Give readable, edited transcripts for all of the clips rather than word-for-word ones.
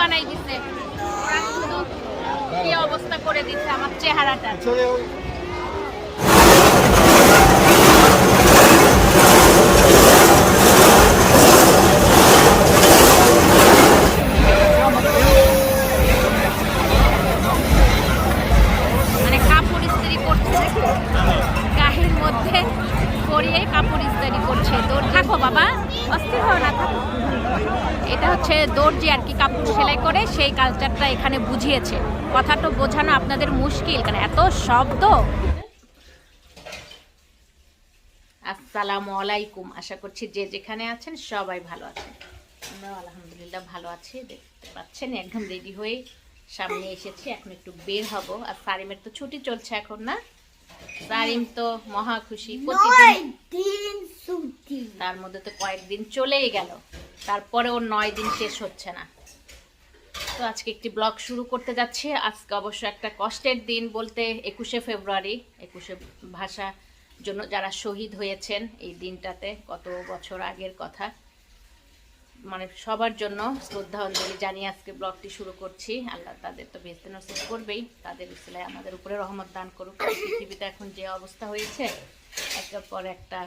বানাই দিছে, কি অবস্থা করে দিচ্ছে আমার চেহারাটা। মানে কাপড় ইস্ত্রি করছে, গায়ের মধ্যে পরিয়ে কাপড় ইস্ত্রি করছে। তোর থাকো বাবা, অস্থির হও না, থাকো। এটা হচ্ছে দর্জি আর কি, কাপড় সেলাই করে সেই কালচারটা এখানে বুঝিয়েছে। কথাটা বোঝানো আপনাদের মুশকিল, কারণ এত শব্দ। আসসালামু আলাইকুম, আশা করছি যে যেখানে আছেন সবাই ভালো আছেন। আমরা আলহামদুলিল্লাহ ভালো আছি। দেখতে পাচ্ছেন একদম রেডি হয়ে সামনে এসেছি, এখন একটু বের হব। আর সারিমের তো ছুটি চলছে এখন, না? সারিম তো মহা খুশি, প্রতিদিন ছুটি, তার মধ্যে তো কয়েকদিন চলেই গেল, তারপরে ওর 9 দিন শেষ হচ্ছে না। তো আজকে একটি ব্লগ শুরু করতে যাচ্ছি। আজকে অবশ্য একটা কষ্টের দিন, বলতে 21শে ফেব্রুয়ারি, 21শে ভাষা জন্য যারা শহীদ হয়েছেন এই দিনটাতে, কত বছর আগের কথা। মানে সবার জন্য শ্রদ্ধা অঞ্জলি জানিয়ে আজকে ব্লগটি শুরু করছি। আল্লাহ তাদের তো বেহেশতে নসিব করবেই, তাদের উসিলায় আমাদের উপরে রহমত দান করুক। পৃথিবীতে এখন যে অবস্থা হয়েছে, একটার পর একটা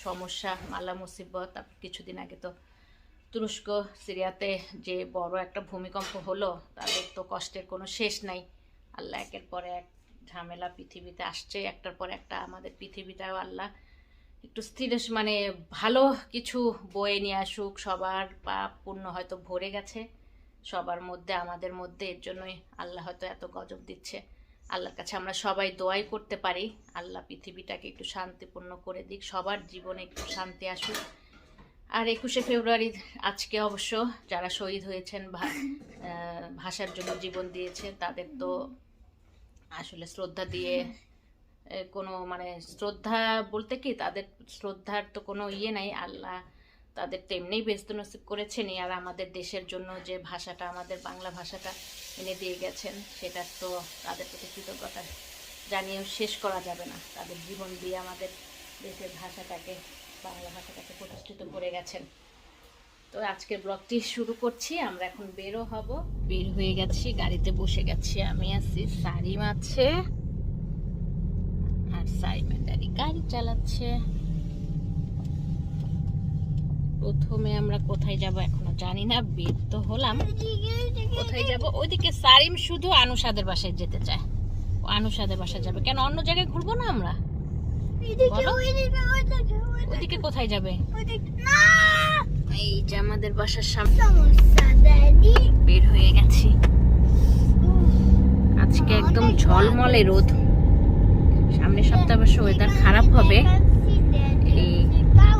সমস্যা, মালা মুসিবত। কিছুদিন আগে তো তুরস্ক সিরিয়াতে যে বড় একটা ভূমিকম্প হলো, তাদের তো কষ্টের কোনো শেষ নাই। আল্লাহ একের পর এক ঝামেলা পৃথিবীতে আসছে, একটার পর একটা। আমাদের পৃথিবীটাও আল্লাহ একটু স্থির, মানে ভালো কিছু বয়ে নিয়ে আসুক। সবার পাপ পুণ্য হয়তো ভরে গেছে সবার মধ্যে, আমাদের মধ্যে, এর জন্যই আল্লাহ হয়তো এত গজব দিচ্ছে। আল্লাহর কাছে আমরা সবাই দোয়াই করতে পারি, আল্লাহ পৃথিবীটাকে একটু শান্তিপূর্ণ করে দিক, সবার জীবনে একটু শান্তি আসুক। আর 21শে ফেব্রুয়ারি আজকে অবশ্য যারা শহীদ হয়েছেন, ভাষার জন্য জীবন দিয়েছেন, তাদের তো আসলে শ্রদ্ধা দিয়ে কোনো, মানে শ্রদ্ধা বলতে কি, তাদের শ্রদ্ধার তো কোনো ইয়ে নাই। আল্লাহ তাদের তো এমনিই বেহেশত নসিব করেছেনই। আর আমাদের দেশের জন্য যে ভাষাটা, আমাদের বাংলা ভাষাটা এনে দিয়ে গেছেন, সেটার তো তাদের প্রতি কৃতজ্ঞতা জানিয়েও শেষ করা যাবে না। তাদের জীবন দিয়ে আমাদের দেশের ভাষাটাকে, বাংলা ভাষাটাকে প্রতিষ্ঠিত করে গেছেন। তো আজকের ব্লগটি শুরু করছি। আমরা এখন বেরো হব, বের হয়ে গেছি, গাড়িতে বসে গেছি। আমি আছি, সারিম আছে, আর সারিমের দাদি গাড়ি চালাচ্ছে। প্রথমে আমরা কোথায় যাব এখনো জানি না, বের তো হলাম, কোথায় যাব? ওইদিকে সারিম শুধু আনুষাদের বাসায় যেতে চায়, ও আনুষাদের বাসায় যাবে। কেন অন্য জায়গায় ঘুরবো না আমরা? ওইদিকে কোথায় যাবে? এই যে আমাদের বাসার সামনে বের হয়ে গেছি। আজকে একদম ঝলমলে রোদ। সামনের সপ্তাহে অবশ্য ওয়েদার খারাপ হবে, এই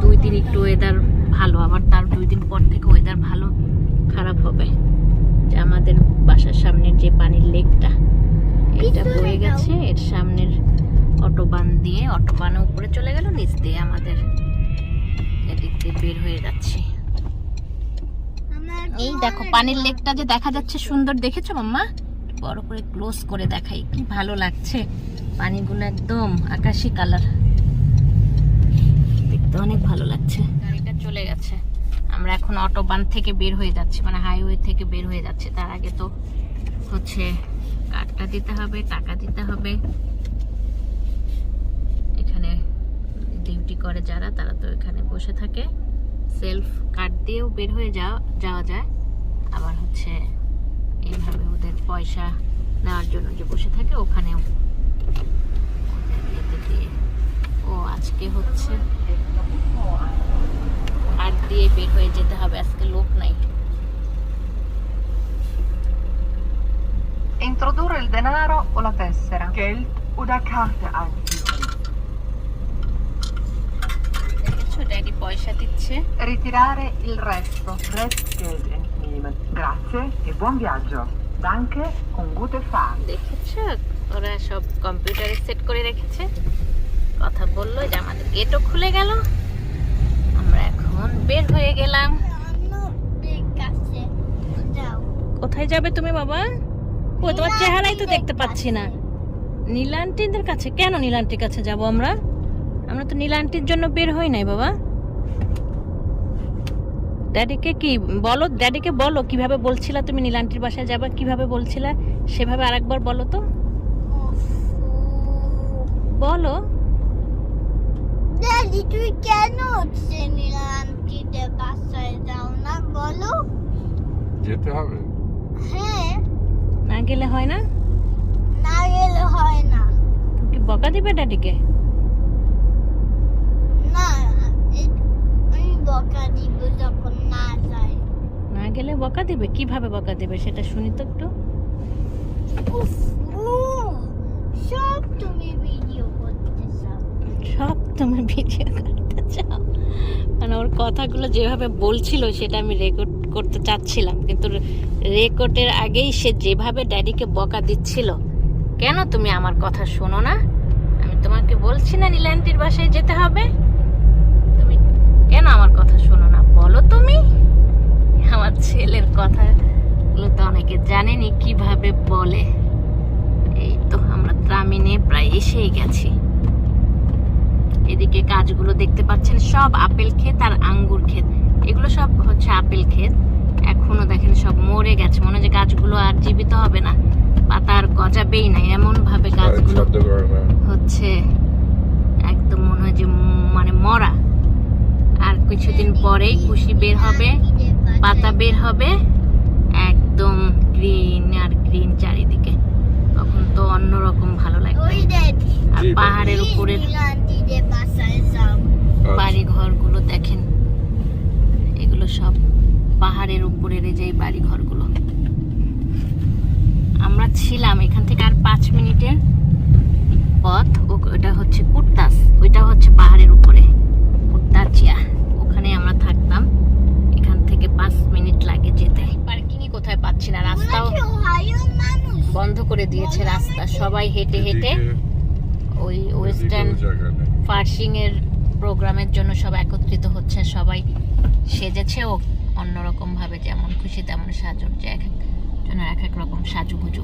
2 দিন একটু ওয়েদার ভালো, আবার তার 2 দিন পর থেকে ওয়েদার ভালো খারাপ হবে। যে আমাদের বাসার সামনের যে পানির লেকটা, এটা বয়ে গেছে, এর সামনের অটোবান দিয়ে, অটোবানের উপরে চলে গেল, নিচ দিয়ে আমাদের এদিক দিয়ে বের হয়ে যাচ্ছি। এই দেখো পানির লেকটা যে দেখা যাচ্ছে সুন্দর, দেখেছো মাম্মা? বড় করে ক্লোজ করে দেখাই, কি ভালো লাগছে। পানিগুলো একদম আকাশি কালার, দেখতে অনেক ভালো লাগছে। গাড়িটা চলে গেছে, আমরা এখন অটোবান থেকে বের হয়ে যাচ্ছি, মানে হাইওয়ে থেকে বের হয়ে যাচ্ছে। তার আগে তো হচ্ছে কার্ডটা দিতে হবে, টাকা দিতে হবে। এখানে ডিউটি করে যারা, তারা তো এখানে বসে থাকে, সেলফ কার্ড দিয়েও বের হয়ে যাওয়া যায়। আবার হচ্ছে এইভাবে ওদের পয়সা নেওয়ার জন্য যে বসে থাকে, ওখানেও দিয়ে। ও আজকে হচ্ছে কার্ড দিয়ে বের হয়ে যেতে হবে, আজকে লোক নাই। Introdurre il denaro o la tessera. Geld oder Karte einführen. Daddy পয়সা দিচ্ছে। Ritirare il resto. Restgeld entnehmen. Grazie e buon viaggio. Danke und gute Fahrt. দেখেছো, ওরা সব কম্পিউটারে সেট করে রেখেছে। কথা বললো যে আমাদের গেটও খুলে গেল, আমরা এখন বের হয়ে গেলাম। কোথায় যাবে তুমি বাবা? ও তোমার চেহারাই তো দেখতে পাচ্ছি না। নীলান্টিদের কাছে? কেন নীলান্টির কাছে যাব আমরা? আমরা তো নীলান্টির জন্য বের হই নাই বাবা। ড্যাডিকে কি বলো, ড্যাডিকে বলো কিভাবে বলছিলা তুমি নীলান্টির বাসায় যাবে, কিভাবে বলছিলা সেভাবে আরেকবার বলো তো, বলো। ড্যাডি তুই কেন হচ্ছে নীলান্টিদের বাসায় যাও না বলো? যেতে হবে। হ্যাঁ, না গেলে হয় না? না গেলে হয় না। তুমি কি বকা দিবে ড্যাডিকে? না, আমি বকা দিব যখন না যাই। না গেলে বকা দিবে? কিভাবে বকা দিবে সেটা শুনি তো একটু। উফ, সব তুমি ভিডিও করতে চাও। সব তুমি ভিডিও করতে চাও? মানে ওর কথাগুলো যেভাবে বলছিল সেটা আমি রেকর্ড করতে চাচ্ছিলাম, কিন্তু রেকর্ডের আগেই সে যেভাবে ড্যাডিকে বকা দিচ্ছিল, কেন তুমি আমার কথা শোনো না? আমি তোমাকে বলছি না নীলান্টির বাসায় যেতে হবে, তুমি কেন আমার কথা শোনো না বলো তুমি? আমার ছেলের কথাগুলো তো অনেকে জানেনি কিভাবে বলে। এই তো আমরা ত্রামিনে প্রায় এসেই গেছি। এদিকে গাছগুলো দেখতে পাচ্ছেন সব আপেল ক্ষেত আর আঙ্গুর ক্ষেত, এগুলো সব হচ্ছে আপেল ক্ষেত। এখনো দেখেন সব মরে গেছে, মনে হয় যে গাছগুলো আর জীবিত হবে না, পাতা আর গজাবেই না, এমন ভাবে গাছগুলো হচ্ছে একদম মনে হয় যে মানে মরা। আর কিছুদিন পরেই কুশি বের হবে, পাতা বের হবে, একদম গ্রিন আর গ্রিন চারিদিকে, তখন তো অন্যরকম ভালো লাগবে। ওই ড্যাডি আর পাহাড়ের উপরে নীলান্টিদের বাসায় যাও। বাড়ি ঘরগুলো দেখেন, এগুলো সব পাহাড়ের উপরের এই যে বাড়ি ঘরগুলো। আমরা ছিলাম এখান থেকে আর 5 মিনিটের পথ, ওটা হচ্ছে কুর্তাস, ওইটা হচ্ছে পাহাড়ের উপরে কুর্তাচিয়া, ওখানে আমরা থাকতাম। এখান থেকে 5 মিনিট লাগে যেতে। পার্কিংই কোথায় পাচ্ছি না, রাস্তাও বন্ধ করে দিয়েছে রাস্তা, সবাই হেঁটে হেঁটে ওই ওয়েস্টার্ন ফার্সিং এর প্রোগ্রামের জন্য সব একত্রিত হচ্ছে, সবাই সেজেছে ও অন্যরকম ভাবে, যেমন খুশি তেমন সাজুর, যে এক একজনের এক এক রকম সাজুগুজু।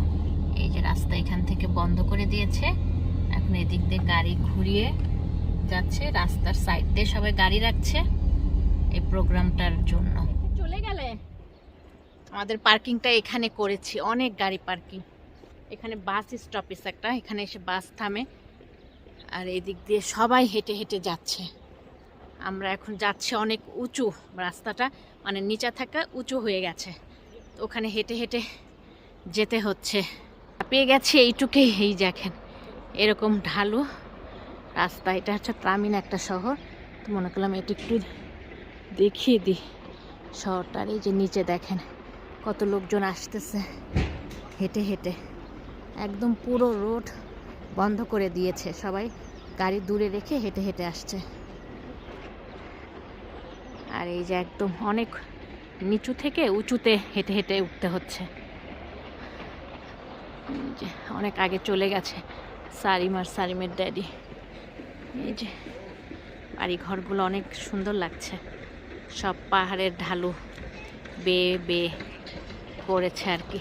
এই যে রাস্তা এখান থেকে বন্ধ করে দিয়েছে, এখন এদিক দিয়ে গাড়ি ঘুরিয়ে যাচ্ছে, রাস্তার সাইড দিয়ে সবাই গাড়ি রাখছে এই প্রোগ্রামটার জন্য। চলে গেলে আমাদের পার্কিংটা এখানে করেছি, অনেক গাড়ি পার্কিং, এখানে বাস স্টপেজ একটা, এখানে এসে বাস থামে, আর এদিক দিয়ে সবাই হেঁটে হেঁটে যাচ্ছে। আমরা এখন যাচ্ছি অনেক উঁচু রাস্তাটা, মানে নিচে থাকা উঁচু হয়ে গেছে, তো ওখানে হেঁটে হেঁটে যেতে হচ্ছে। পেয়ে গেছি এইটুকুই, এই দেখেন এরকম ঢালু রাস্তা। এটা হচ্ছে ত্রামিন একটা শহর, তো মনে করলাম এটা একটু দেখিয়ে দিই শহরটার। এই যে নিচে দেখেন কত লোকজন আসতেছে হেঁটে হেঁটে, একদম পুরো রোড বন্ধ করে দিয়েছে, সবাই গাড়ি দূরে রেখে হেঁটে হেঁটে আসছে। আর এই যে একদম অনেক নিচু থেকে উঁচুতে হেঁটে হেঁটে উঠতে হচ্ছে। এই যে অনেক আগে চলে গেছে সারিম আর সারিমের ড্যাডি। এই যে বাড়ি ঘরগুলো অনেক সুন্দর লাগছে, সব পাহাড়ের ঢালু বেয়ে বেয়ে করেছে আর কি।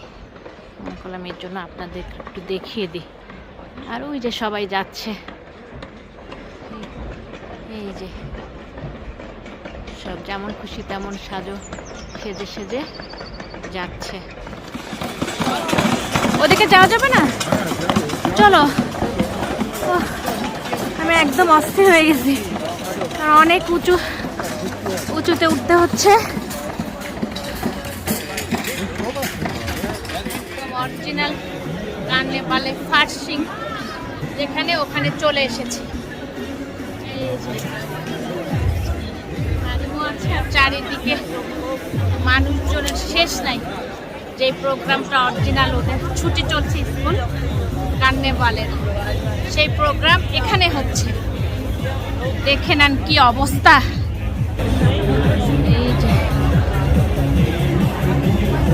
মনে করলাম এর জন্য আপনাদের একটু দেখিয়ে দিই। আর ওই যে সবাই যাচ্ছে, এই যে সব যেমন খুশি তেমন সেজে সেজে যাচ্ছে। ওদিকে যাওয়া যাবে না, চলো। আমি একদম অস্থির হয়ে গেছি, আর অনেক উঁচুতে উঠতে হচ্ছে। অরিজিনাল কার্নিভালে ফার্সিং যেখানে, ওখানে চলে এসেছি। চারিদিকে মানুষজনের শেষ নাই। যে প্রোগ্রামটা অরিজিনাল, ওদের ছুটি চলছে স্কুল কার্নিভালের, সেই প্রোগ্রাম এখানে হচ্ছে। দেখে নেন কি অবস্থা। এই যে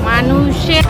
মানুষের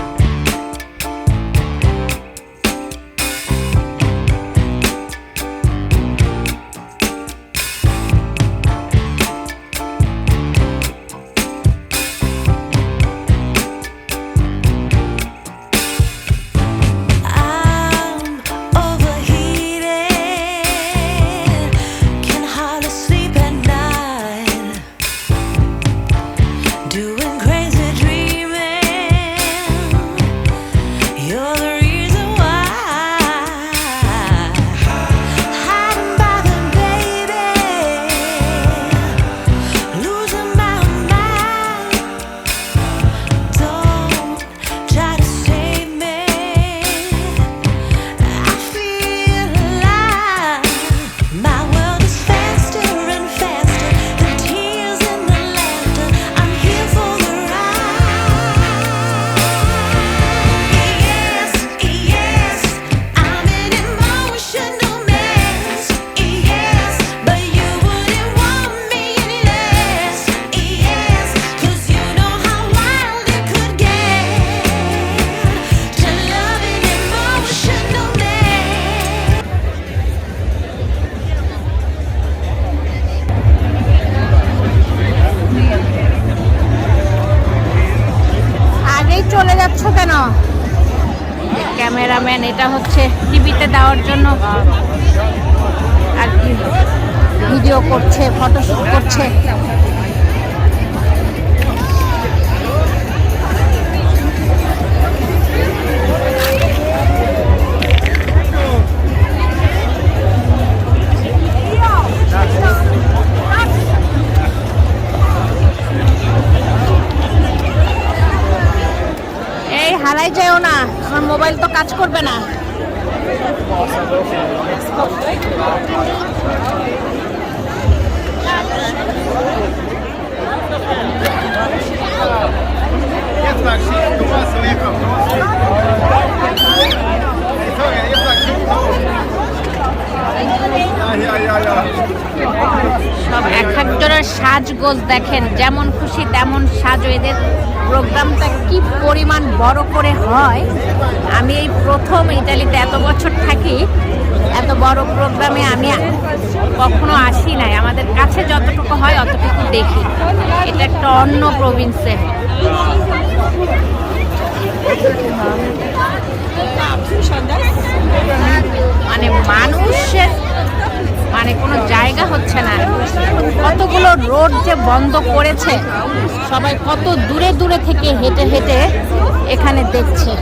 কেন? ক্যামেরাম্যান এটা হচ্ছে টিভিতে দেওয়ার জন্য আর কি ভিডিও করছে, ফটোশুট করছে। এই হারাই যাও না, আমার মোবাইল তো কাজ করবে না। সব এক একজনের সাজগোজ দেখেন, যেমন খুশি তেমন সাজো। এদের প্রোগ্রামটা কি পরিমাণ বড় করে হয়। আমি এই প্রথম ইতালিতে এত বছর থাকি, এত বড় প্রোগ্রামে আমি কখনো আসি নাই। আমাদের কাছে যতটুকু হয় অতটুকু দেখি। এটা একটা অন্য প্রভিন্সে। মানে মানুষের মানে কোনো জায়গা হচ্ছে না। কতগুলো রোড যে বন্ধ করেছে, সবাই কত দূরে দূরে থেকে হেঁটে হেঁটে এখানে দেখছে।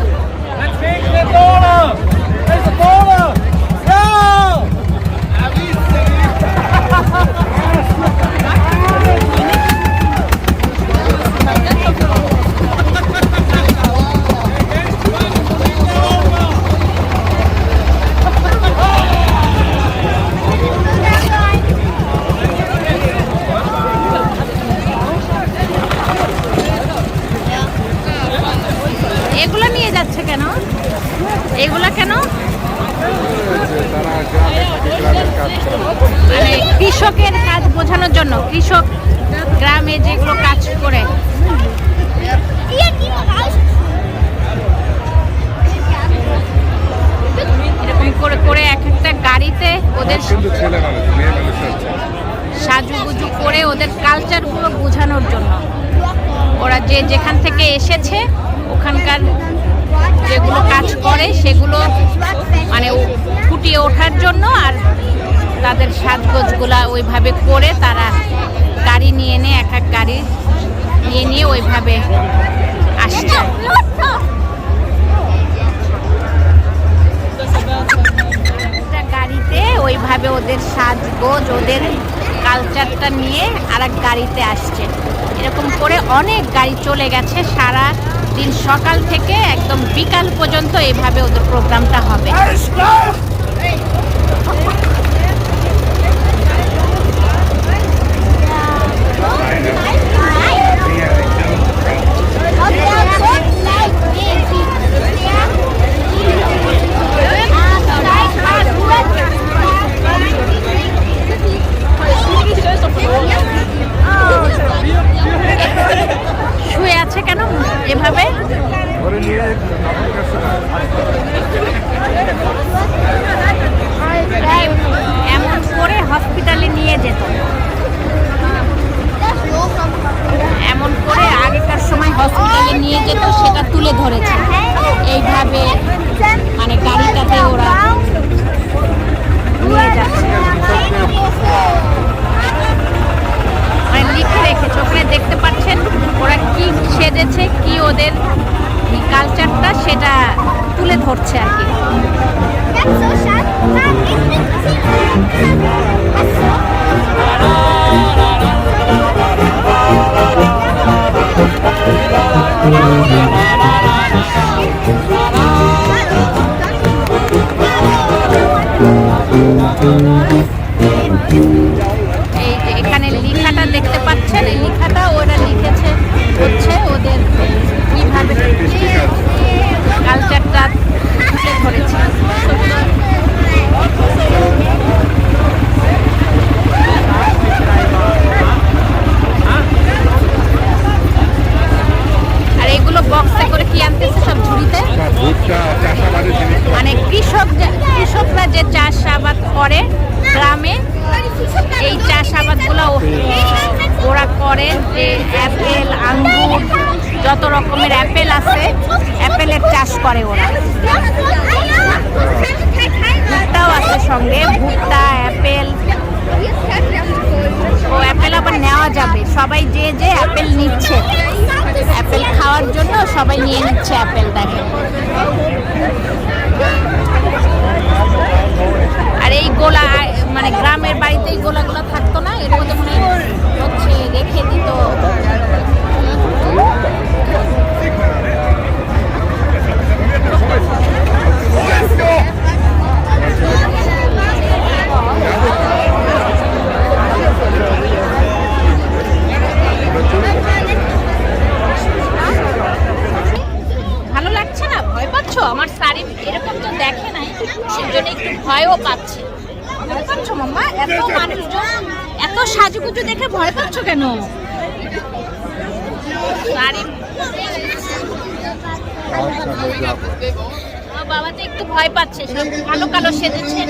এগুলো নিয়ে যাচ্ছে কেন? এগুলা কেন? মানে কৃষকের কাজ বোঝানোর জন্য, কৃষক গ্রামে যেগুলো কাজ করে। এরকম করে করে এক একটা গাড়িতে ওদের সাজুগুজু করে ওদের কালচারগুলো বোঝানোর জন্য। ওরা যে যেখান থেকে এসেছে ওখানকার যেগুলো কাজ করে সেগুলো মানে ফুটিয়ে ওঠার জন্য, আর তাদের সাজগোজগুলা ওইভাবে করে তারা গাড়ি নিয়ে নিয়ে এক এক গাড়ি নিয়ে নিয়ে ওইভাবে আসছে। একটা গাড়িতে ওইভাবে ওদের সাজগোজ, ওদের কালচারটা নিয়ে আর এক গাড়িতে আসছে। এরকম করে অনেক গাড়ি চলে গেছে। সারা দিন সকাল থেকে একদম বিকাল পর্যন্ত এইভাবে ওদের প্রোগ্রামটা হবে। শুয়ে আছে কেন এভাবে? এমন করে হসপিটালে নিয়ে যেত। এমন করে আগেকার সময় হসপিটালে নিয়ে যেত, সেটা তুলে ধরেছে এইভাবে। মানে গাড়িটাতে ওরা নিয়ে যাচ্ছে। মানে লিখে রেখেছে ওখানে, দেখতে পাচ্ছেন ওরা কি সেজেছে, কি ওদের কালচারটা সেটা তুলে ধরছে আর কি। এই যে এখানে লেখাটা দেখতে পাচ্ছেন, এই লেখাটা ওরা লিখেছে হচ্ছে ওদের কিভাবে কালচারটা তুলে ধরেছে। আর এগুলো বক্সে করে কি আনতেছে সব ঝুড়িতে। মানে কৃষকরা যে চাষাবাদ করে গ্রামে, এই চাষাবাদগুলো ওরা করে, যে অ্যাপেল, আঙ্গুর, যত রকমের অ্যাপেল আছে অ্যাপেলের চাষ করে ওরা। ভুট্টাও আছে সঙ্গে, ভুট্টা অ্যাপেল। ও অ্যাপেল আবার নেওয়া যাবে, সবাই যে যে অ্যাপেল নিচ্ছে, অ্যাপেল খাওয়ার জন্য সবাই নিয়ে নিচ্ছে অ্যাপেল। দেখেন, আর এই গোলা মানে গ্রামের বাড়িতে এই গোলাগুলো থাকতো না, এর মধ্যে মনে হচ্ছে রেখে দিত। ভালো লাগছে না? ভয় পাচ্ছ? আমার শাড়ি এরকম তো দেখে নাই, সেজন্য একটু ভয়ও পাচ্ছে। ভয় পাচ্ছ মাম্মা? এত মানুষজন, এত সাজুগুজু দেখে ভয় পাচ্ছ কেন? শাড়ি বাবা তো একটু ভয় পাচ্ছে, সব কালো কালো সেজেছে।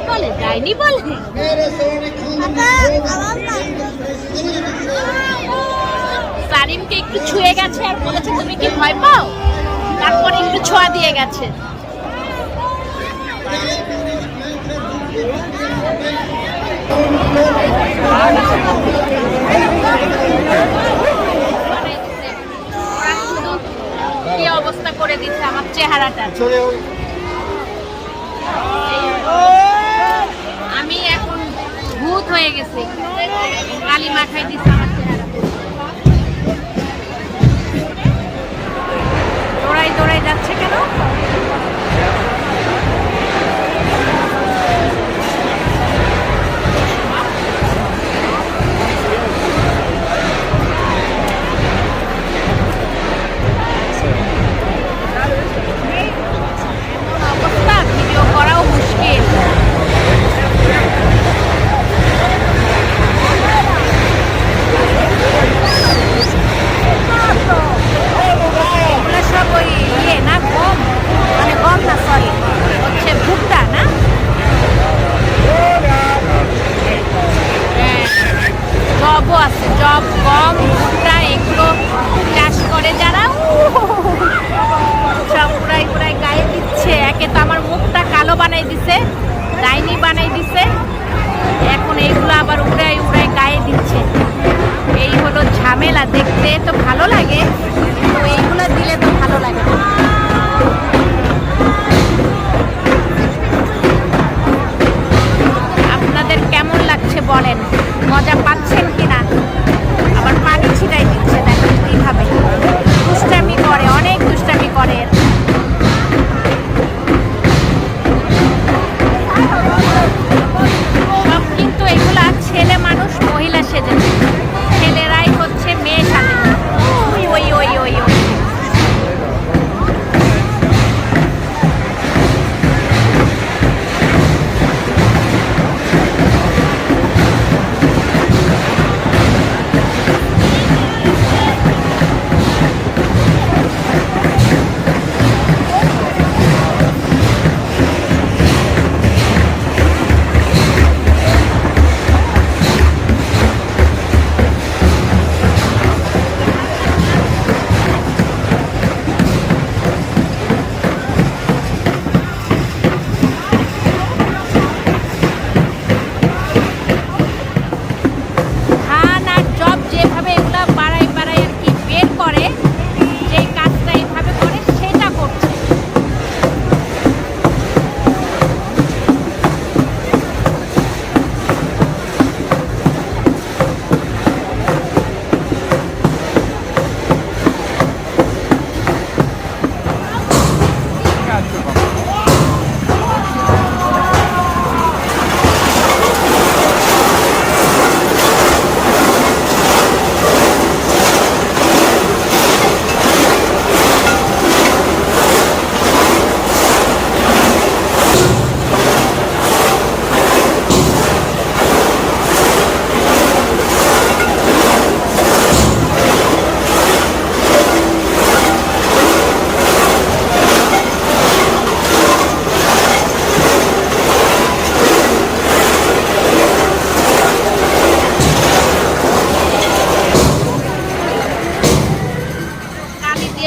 বলে ডাইনি বলে। সারিমকে একটু ছুঁয়ে গেছে আর বলেছে তুমি কি ভয় পাও, তারপরে একটু ছোঁয়া দিয়ে গেছে। কি অবস্থা করে দিচ্ছে আমার চেহারাটা। আমি এখন ভূত হয়ে গেছি, কালি মাখাই দিচ্ছে আমার চেহারা। দৌড়াই দৌড়াই যাচ্ছে কেন? অবস্থা, ভিডিও করাও মুশকিল। এগুলো সব ওই ইয়ে না, গম, মানে গম না, সরি হচ্ছে ভুট্টা না? হ্যাঁ, জবও আছে, জব, গম, ভুট্টা এগুলো চাষ করে যারা, সব উড়াই উড়াই গায়ে দিচ্ছে। একে তো আমার মুখটা কালো বানাই দিছে, ডাইনি বানাই দিছে, এখন এইগুলো আবার উড়াই উড়াই গায়ে দিচ্ছে। এই হলো ঝামেলা। দেখতে তো ভালো লাগে, কিন্তু এইগুলো দিলে তো ভালো লাগে না। আপনাদের কেমন লাগছে বলেন, মজা পাচ্ছেন কিনা? আবার পানি ছিটাই দিচ্ছে, দেখেন কিভাবে দুষ্টামি করে, অনেক দুষ্টামি করে। সব কিন্তু এগুলা ছেলে মানুষ, মহিলা সেজেছে, ছেলেরাই হচ্ছে মেয়ে সাজে। ওই ওই ওই ওই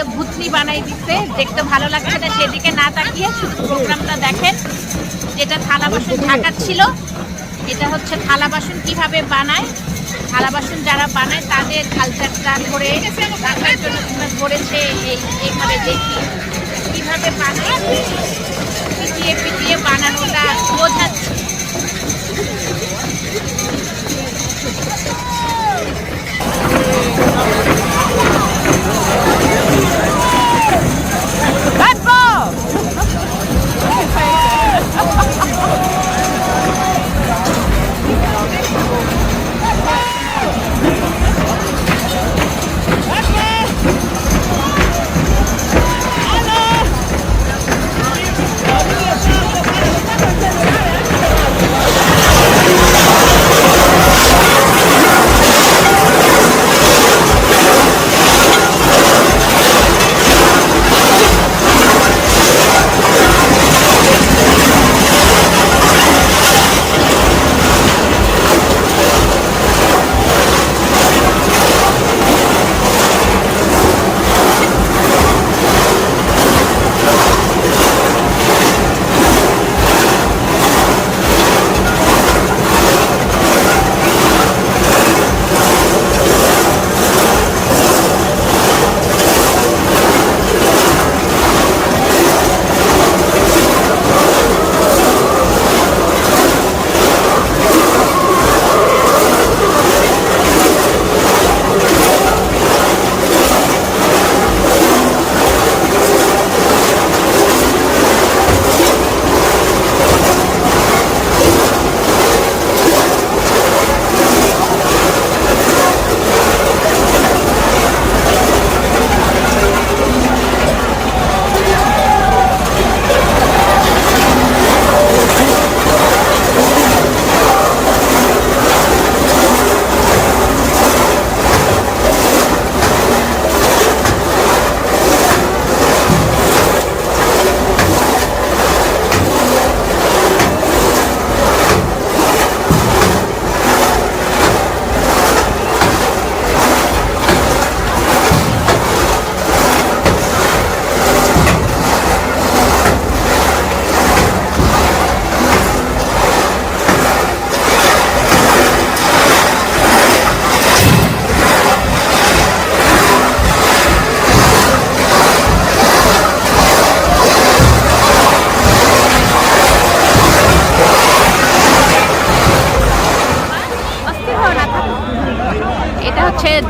দিয়ে ভুতনি বানাই দিচ্ছে। দেখতে ভালো লাগছে না, সেদিকে না তাকিয়ে শুধু প্রোগ্রামটা দেখেন। যেটা থালা বাসন ঢাকার ছিল, এটা হচ্ছে থালা বাসন কিভাবে বানায়। থালা বাসন যারা বানায় তাদের কালচারটা ধরে রাখার জন্য করেছে। এইভাবে দেখি কিভাবে বানায়, পিটিয়ে পিটিয়ে বানানোটা বোঝাচ্ছে।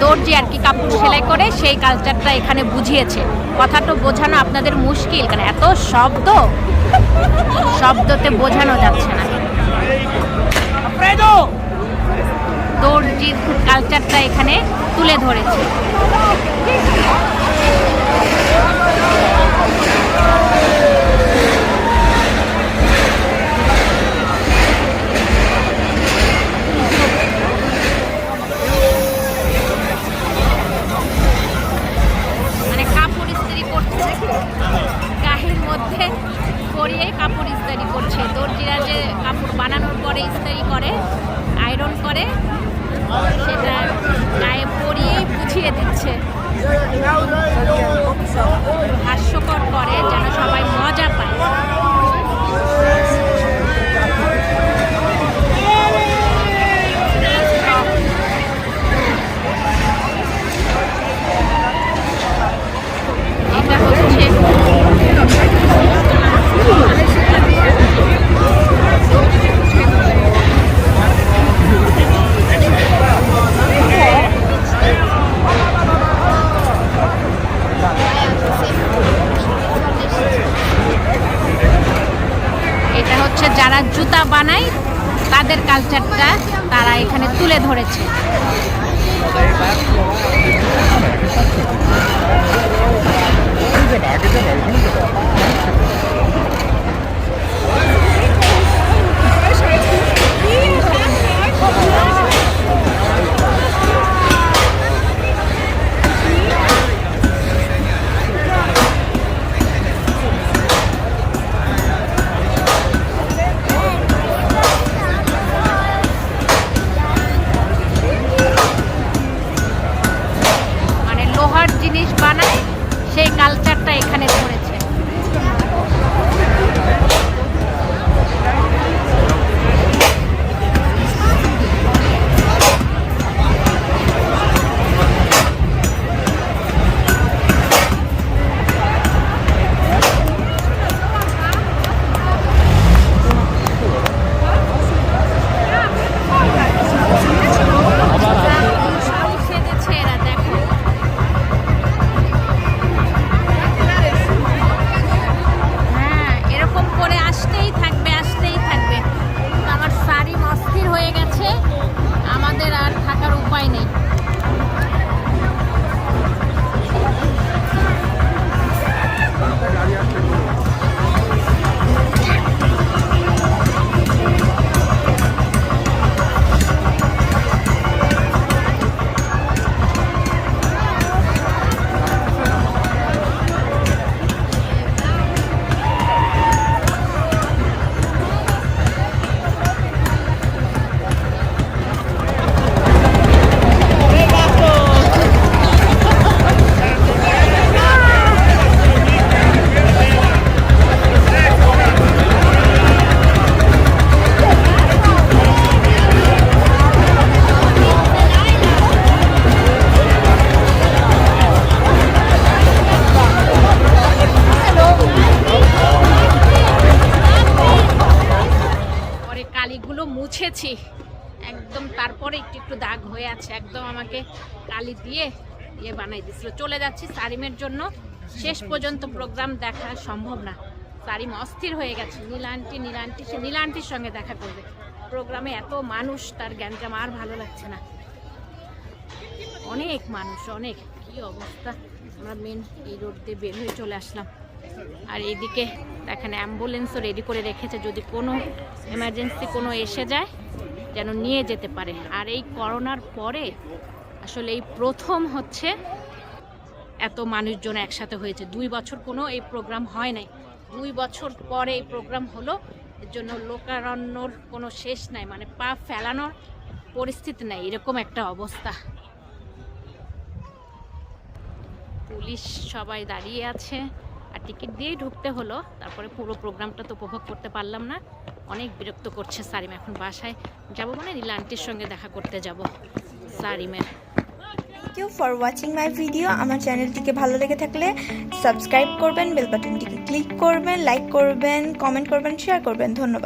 দর্জি আর কি কাপড় সেলাই করে সেই কালচারটা এখানে বুঝিয়েছে। কথাটা বোঝানো আপনাদের মুশকিল, কারণ এত শব্দতে বোঝানো যাচ্ছে না। দর্জির কালচারটা এখানে তুলে ধরেছে। কাপড় ইস্তারি করছে। দর্জিরা যে কাপড় বানানোর পরে ইস্তারি করে, আয়রন করে, সেটা গায়ে পরিয়েই বুঝিয়ে দিচ্ছে। হাস্যকর করে যেন সবাই মজা পায়। এটা হচ্ছে যারা জুতা বানায় তাদের কালচারটা তারা এখানে তুলে ধরেছে। সেই কালচারটা এখানে পড়েছে। সেজেছে এরা, দেখো। হ্যাঁ, এরকম করে আসতেই থাকবে, আসতেই থাকবে। আমার শাড়ি অস্থির হয়ে গেছে, আমাদের আর থাকার উপায় নেই। পরে কালিগুলো মুছেছি একদম, তারপরে একটু একটু দাগ হয়ে আছে, একদম আমাকে কালি দিয়ে ইয়ে বানাই দিছিল। চলে যাচ্ছি সারিমের জন্য, শেষ পর্যন্ত প্রোগ্রাম দেখা সম্ভব না। সারিম অস্থির হয়ে গেছে, নীলান্টি সে নীলান্টির সঙ্গে দেখা করবে। প্রোগ্রামে এত মানুষ, তার গ্যাঞ্জাম আর ভালো লাগছে না, অনেক মানুষ, অনেক, কি অবস্থা। আমরা মেন এই রোড দিয়ে বের হয়ে চলে আসলাম। আর এইদিকে এখানে অ্যাম্বুলেন্সও রেডি করে রেখেছে, যদি কোনো এমার্জেন্সি কোনো এসে যায় যেন নিয়ে যেতে পারে। আর এই করোনার পরে আসলে এই প্রথম হচ্ছে এত মানুষজন একসাথে হয়েছে। 2 বছর কোনো এই প্রোগ্রাম হয় নাই, 2 বছর পরে এই প্রোগ্রাম হলো। এর জন্য লোকারণ্যর কোনো শেষ নাই, মানে পা ফেলানোর পরিস্থিতি নাই, এরকম একটা অবস্থা। পুলিশ সবাই দাঁড়িয়ে আছে, আর টিকিট দিয়েই ঢুকতে হলো। তারপরে পুরো প্রোগ্রামটা তো উপভোগ করতে পারলাম না, অনেক বিরক্ত করছে সারিম। এখন বাসায় যাবো, মানে নীলান্টির সঙ্গে দেখা করতে যাব সারিমের। Thank you for watching my video. আমার চ্যানেলটিকে ভালো লেগে থাকলে সাবস্ক্রাইব করবেন, বেল বাটনটিকে ক্লিক করবেন, লাইক করবেন, কমেন্ট করবেন, শেয়ার করবেন। ধন্যবাদ।